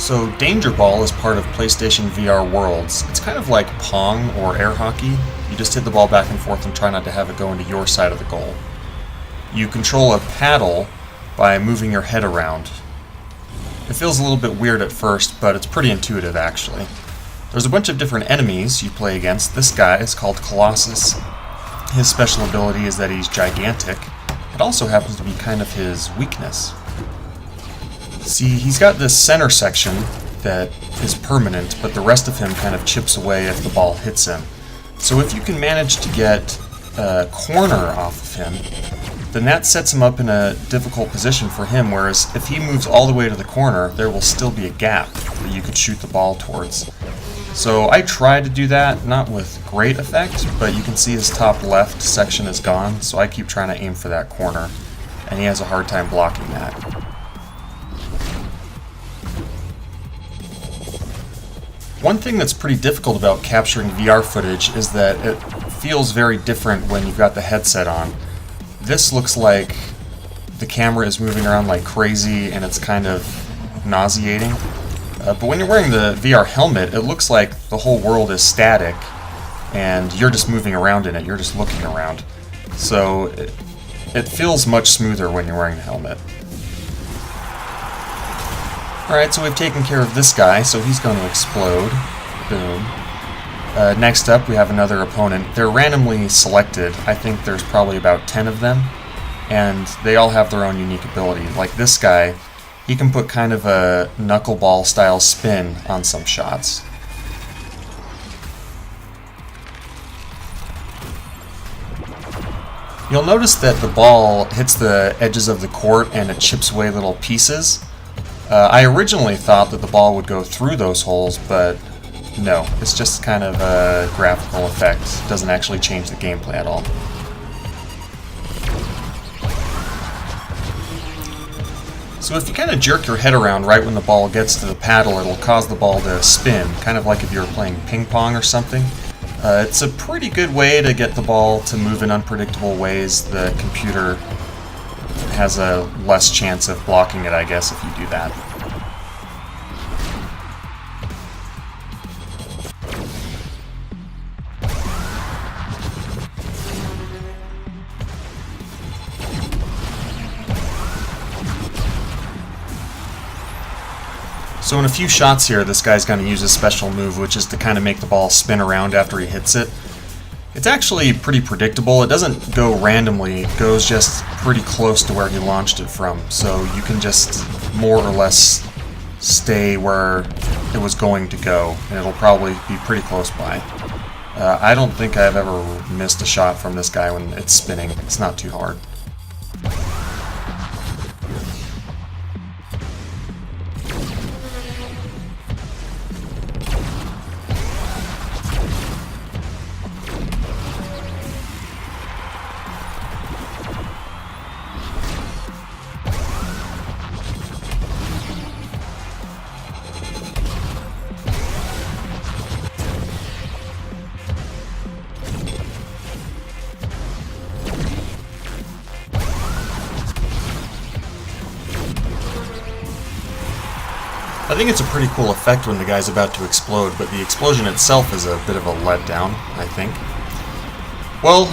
So Danger Ball is part of PlayStation VR Worlds. It's kind of like Pong or air hockey. You just hit the ball back and forth and try not to have it go into your side of the goal. You control a paddle by moving your head around. It feels a little bit weird at first, but it's pretty intuitive actually. There's a bunch of different enemies you play against. This guy is called Colossus. His special ability is that he's gigantic. It also happens to be kind of his weakness. See, he's got this center section that is permanent, but the rest of him kind of chips away if the ball hits him. So if you can manage to get a corner off of him, then that sets him up in a difficult position for him, whereas if he moves all the way to the corner, there will still be a gap that you could shoot the ball towards. So I tried to do that, not with great effect, but you can see his top left section is gone, so I keep trying to aim for that corner, and he has a hard time blocking that. One thing that's pretty difficult about capturing VR footage is that it feels very different when you've got the headset on. This looks like the camera is moving around like crazy and it's kind of nauseating. But when you're wearing the VR helmet, it looks like the whole world is static and you're just moving around in it, you're just looking around. So it feels much smoother when you're wearing the helmet. Alright, so we've taken care of this guy, so he's going to explode. Boom. Next up, we have another opponent. They're randomly selected. I think there's probably about 10 of them, and they all have their own unique ability. Like this guy, he can put kind of a knuckleball style spin on some shots. You'll notice that the ball hits the edges of the court and it chips away little pieces. I originally thought that the ball would go through those holes, but no, it's just kind of a graphical effect. It doesn't actually change the gameplay at all. So if you kind of jerk your head around right when the ball gets to the paddle, it'll cause the ball to spin, kind of like if you were playing ping pong or something. It's a pretty good way to get the ball to move in unpredictable ways. The computer has a less chance of blocking it, I guess, if you do that. So in a few shots here, this guy's going to use a special move, which is to kind of make the ball spin around after he hits it. It's actually pretty predictable. It doesn't go randomly, it goes just pretty close to where he launched it from, so you can just more or less stay where it was going to go, and it'll probably be pretty close by. I don't think I've ever missed a shot from this guy when it's spinning. It's not too hard. I think it's a pretty cool effect when the guy's about to explode, but the explosion itself is a bit of a letdown, I think. Well,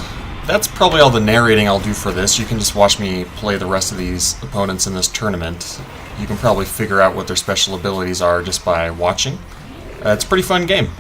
that's probably all the narrating I'll do for this. You can just watch me play the rest of these opponents in this tournament. You can probably figure out what their special abilities are just by watching. It's a pretty fun game.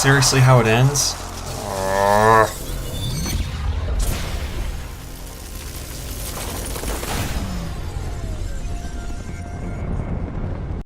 seriously how it ends?